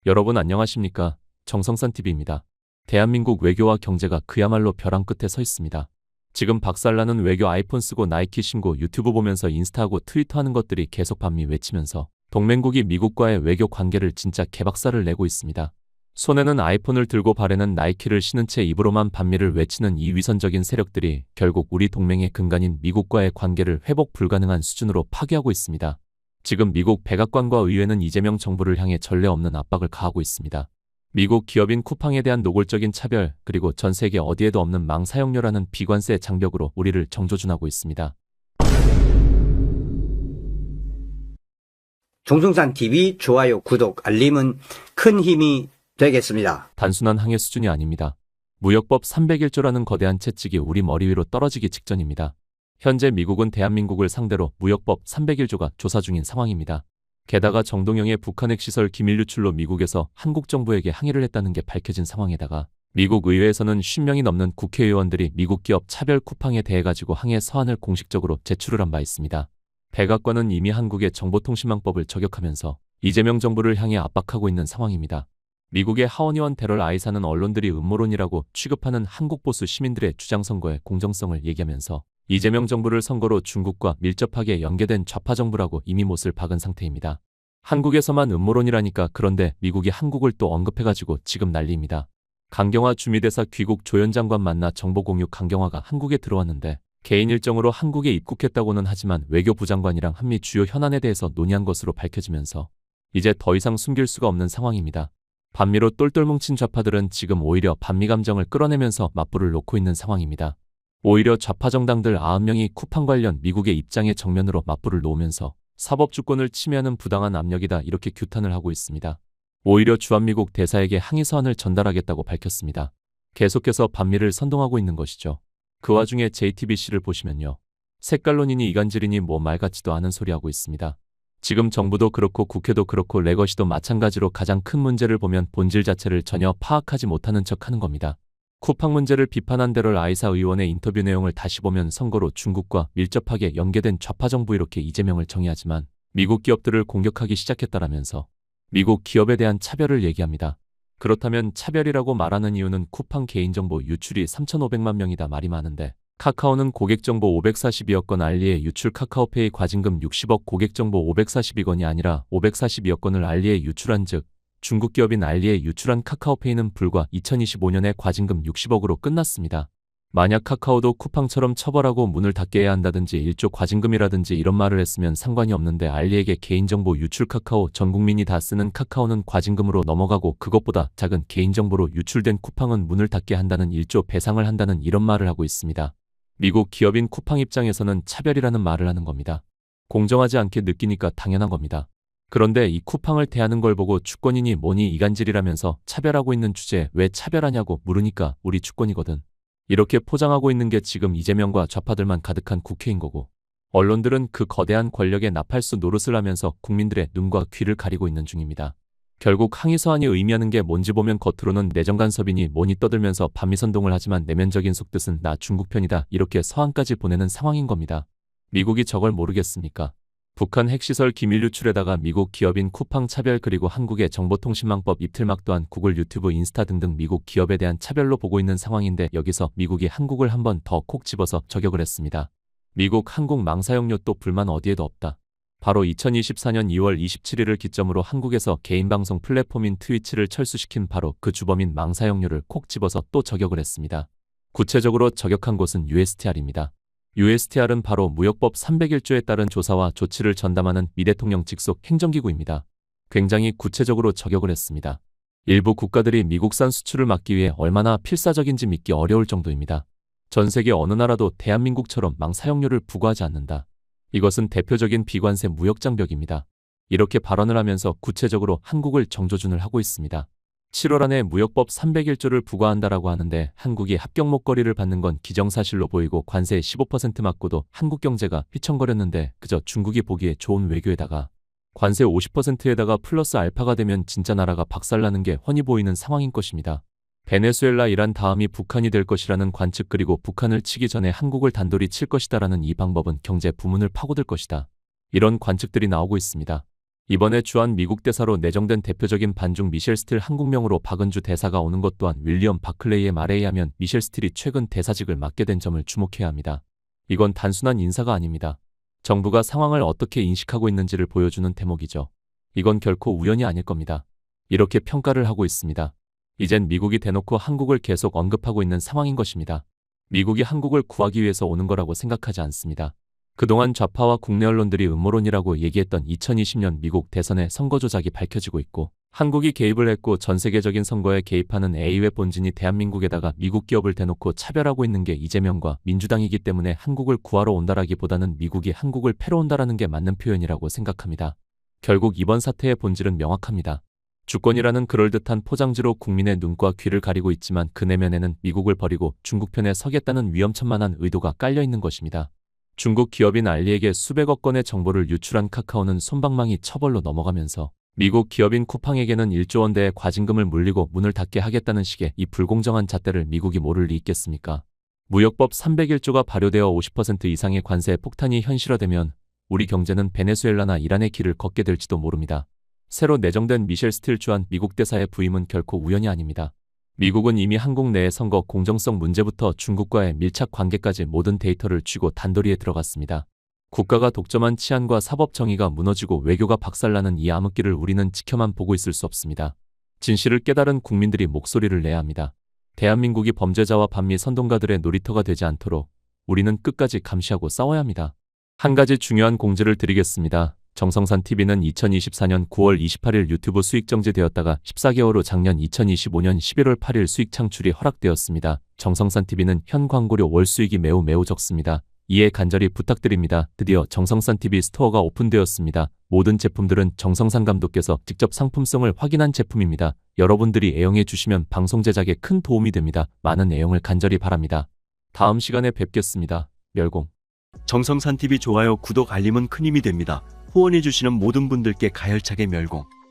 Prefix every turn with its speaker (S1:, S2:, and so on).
S1: 여러분 안녕하십니까? 정성산TV입니다. 대한민국 외교와 경제가 그야말로 벼랑 끝에 서 있습니다. 지금 박살나는 외교 아이폰 쓰고 나이키 신고 유튜브 보면서 인스타하고 트위터하는 것들이 계속 반미 외치면서 동맹국이 미국과의 외교 관계를 진짜 개박살을 내고 있습니다. 손에는 아이폰을 들고 발에는 나이키를 신은 채 입으로만 반미를 외치는 이 위선적인 세력들이 결국 우리 동맹의 근간인 미국과의 관계를 회복 불가능한 수준으로 파괴하고 있습니다. 지금 미국 백악관과 의회는 이재명 정부를 향해 전례 없는 압박을 가하고 있습니다. 미국 기업인 쿠팡에 대한 노골적인 차별, 그리고 전 세계 어디에도 없는 망사용료라는 비관세 장벽으로 우리를 정조준하고 있습니다.
S2: 정성산TV 좋아요, 구독, 알림은 큰 힘이 되겠습니다.
S1: 단순한 항해 수준이 아닙니다. 무역법 301조라는 거대한 채찍이 우리 머리 위로 떨어지기 직전입니다. 현재 미국은 대한민국을 상대로 무역법 301조가 조사 중인 상황입니다. 게다가 정동영의 북한 핵시설 기밀 유출로 미국에서 한국 정부에게 항의를 했다는 게 밝혀진 상황에다가 미국 의회에서는 50명이 넘는 국회의원들이 미국 기업 차별 쿠팡에 대해 가지고 항의 서한을 공식적으로 제출을 한 바 있습니다. 백악관은 이미 한국의 정보통신망법을 저격하면서 이재명 정부를 향해 압박하고 있는 상황입니다. 미국의 하원의원 데럴 아이사는 언론들이 음모론이라고 취급하는 한국 보수 시민들의 주장 선거의 공정성을 얘기하면서 이재명 정부를 선거로 중국과 밀접하게 연계된 좌파 정부라고 이미 못을 박은 상태입니다. 한국에서만 음모론이라니까. 그런데 미국이 한국을 또 언급해가지고 지금 난리입니다. 강경화 주미대사 귀국 조연 장관 만나 정보 공유. 강경화가 한국에 들어왔는데 개인 일정으로 한국에 입국했다고는 하지만 외교부 장관이랑 한미 주요 현안에 대해서 논의한 것으로 밝혀지면서 이제 더 이상 숨길 수가 없는 상황입니다. 반미로 똘똘 뭉친 좌파들은 지금 오히려 반미 감정을 끌어내면서 맞불을 놓고 있는 상황입니다. 오히려 좌파 정당들 90명이 쿠팡 관련 미국의 입장에 정면으로 맞불을 놓으면서 사법 주권을 침해하는 부당한 압력이다, 이렇게 규탄을 하고 있습니다. 오히려 주한미국 대사에게 항의 서한을 전달하겠다고 밝혔습니다. 계속해서 반미를 선동하고 있는 것이죠. 그 와중에 JTBC를 보시면요, 색깔론이니 이간질이니 뭐 말 같지도 않은 소리 하고 있습니다. 지금 정부도 그렇고 국회도 그렇고 레거시도 마찬가지로 가장 큰 문제를 보면 본질 자체를 전혀 파악하지 못하는 척하는 겁니다. 쿠팡 문제를 비판한 데럴 아이사 의원의 인터뷰 내용을 다시 보면 선거로 중국과 밀접하게 연계된 좌파 정부, 이렇게 이재명을 정의하지만 미국 기업들을 공격하기 시작했다라면서 미국 기업에 대한 차별을 얘기합니다. 그렇다면 차별이라고 말하는 이유는 쿠팡 개인정보 유출이 3,500만 명이다 말이 많은데, 카카오는 고객정보 542억 건, 알리에 유출 카카오페이 과징금 60억, 고객정보 542건이 아니라 542억 건을 알리에 유출한 즉 중국 기업인 알리에 유출한 카카오페이는 불과 2025년에 과징금 60억으로 끝났습니다. 만약 카카오도 쿠팡처럼 처벌하고 문을 닫게 해야 한다든지 1조 과징금이라든지 이런 말을 했으면 상관이 없는데, 알리에게 개인정보 유출 카카오, 전 국민이 다 쓰는 카카오는 과징금으로 넘어가고 그것보다 작은 개인정보로 유출된 쿠팡은 문을 닫게 한다는 1조 배상을 한다는 이런 말을 하고 있습니다. 미국 기업인 쿠팡 입장에서는 차별이라는 말을 하는 겁니다. 공정하지 않게 느끼니까 당연한 겁니다. 그런데 이 쿠팡을 대하는 걸 보고 주권이니 뭐니 이간질이라면서 차별하고 있는 주제에 왜 차별하냐고 물으니까 우리 주권이거든, 이렇게 포장하고 있는 게 지금 이재명과 좌파들만 가득한 국회인 거고, 언론들은 그 거대한 권력의 나팔수 노릇을 하면서 국민들의 눈과 귀를 가리고 있는 중입니다. 결국 항의 서한이 의미하는 게 뭔지 보면 겉으로는 내정 간섭이니 뭐니 떠들면서 반미 선동을 하지만 내면적인 속뜻은 나 중국 편이다, 이렇게 서한까지 보내는 상황인 겁니다. 미국이 저걸 모르겠습니까? 북한 핵시설 기밀 유출에다가 미국 기업인 쿠팡 차별, 그리고 한국의 정보통신망법 입틀막 또한 구글, 유튜브, 인스타 등등 미국 기업에 대한 차별로 보고 있는 상황인데, 여기서 미국이 한국을 한 번 더 콕 집어서 저격을 했습니다. 미국 한국 망사용료 또 불만 어디에도 없다. 바로 2024년 2월 27일을 기점으로 한국에서 개인방송 플랫폼인 트위치를 철수시킨 바로 그 주범인 망사용료를 콕 집어서 또 저격을 했습니다. 구체적으로 저격한 곳은 USTR입니다. USTR은 바로 무역법 301조에 따른 조사와 조치를 전담하는 미 대통령 직속 행정기구입니다. 굉장히 구체적으로 저격을 했습니다. 일부 국가들이 미국산 수출을 막기 위해 얼마나 필사적인지 믿기 어려울 정도입니다. 전 세계 어느 나라도 대한민국처럼 망사용료를 부과하지 않는다. 이것은 대표적인 비관세 무역장벽입니다. 이렇게 발언을 하면서 구체적으로 한국을 정조준을 하고 있습니다. 7월 안에 무역법 301조를 부과한다라고 하는데, 한국이 합격 목걸이를 받는 건 기정사실로 보이고 관세 15% 맞고도 한국 경제가 휘청거렸는데, 그저 중국이 보기에 좋은 외교에다가 관세 50%에다가 플러스 알파가 되면 진짜 나라가 박살나는 게 훤히 보이는 상황인 것입니다. 베네수엘라, 이란 다음이 북한이 될 것이라는 관측, 그리고 북한을 치기 전에 한국을 단돌이 칠 것이다라는 이 방법은 경제 부문을 파고들 것이다, 이런 관측들이 나오고 있습니다. 이번에 주한 미국 대사로 내정된 대표적인 반중 미셸 스틸 한국명으로 박은주 대사가 오는 것 또한 윌리엄 바클레이의 말에 의하면 미셸 스틸이 최근 대사직을 맡게 된 점을 주목해야 합니다. 이건 단순한 인사가 아닙니다. 정부가 상황을 어떻게 인식하고 있는지를 보여주는 대목이죠. 이건 결코 우연이 아닐 겁니다. 이렇게 평가를 하고 있습니다. 이젠 미국이 대놓고 한국을 계속 언급하고 있는 상황인 것입니다. 미국이 한국을 구하기 위해서 오는 거라고 생각하지 않습니다. 그동안 좌파와 국내 언론들이 음모론이라고 얘기했던 2020년 미국 대선의 선거 조작이 밝혀지고 있고, 한국이 개입을 했고 전 세계적인 선거에 개입하는 A의 본진이 대한민국에다가 미국 기업을 대놓고 차별하고 있는 게 이재명과 민주당이기 때문에 한국을 구하러 온다라기보다는 미국이 한국을 패러 온다라는 게 맞는 표현이라고 생각합니다. 결국 이번 사태의 본질은 명확합니다. 주권이라는 그럴듯한 포장지로 국민의 눈과 귀를 가리고 있지만 그 내면에는 미국을 버리고 중국 편에 서겠다는 위험천만한 의도가 깔려 있는 것입니다. 중국 기업인 알리에게 수백억 건의 정보를 유출한 카카오는 솜방망이 처벌로 넘어가면서 미국 기업인 쿠팡에게는 1조 원대의 과징금을 물리고 문을 닫게 하겠다는 식의 이 불공정한 잣대를 미국이 모를 리 있겠습니까? 무역법 301조가 발효되어 50% 이상의 관세 폭탄이 현실화되면 우리 경제는 베네수엘라나 이란의 길을 걷게 될지도 모릅니다. 새로 내정된 미셸 스틸 주한 미국 대사의 부임은 결코 우연이 아닙니다. 미국은 이미 한국 내의 선거 공정성 문제부터 중국과의 밀착 관계까지 모든 데이터를 쥐고 단도리에 들어갔습니다. 국가가 독점한 치안과 사법 정의가 무너지고 외교가 박살나는 이 암흑기를 우리는 지켜만 보고 있을 수 없습니다. 진실을 깨달은 국민들이 목소리를 내야 합니다. 대한민국이 범죄자와 반미 선동가들의 놀이터가 되지 않도록 우리는 끝까지 감시하고 싸워야 합니다. 한 가지 중요한 공지를 드리겠습니다. 정성산TV는 2024년 9월 28일 유튜브 수익 정지되었다가 14개월 후 작년 2025년 11월 8일 수익 창출이 허락되었습니다. 정성산TV는 현 광고료 월 수익이 매우 적습니다. 이해 간절히 부탁드립니다. 드디어 정성산TV 스토어가 오픈되었습니다. 모든 제품들은 정성산 감독께서 직접 상품성을 확인한 제품입니다. 여러분들이 애용해 주시면 방송 제작에 큰 도움이 됩니다. 많은 애용을 간절히 바랍니다. 다음 시간에 뵙겠습니다. 멸공.
S3: 정성산TV 좋아요, 구독, 알림은 큰 힘이 됩니다. 후원해주시는 모든 분들께 가열차게 멸공.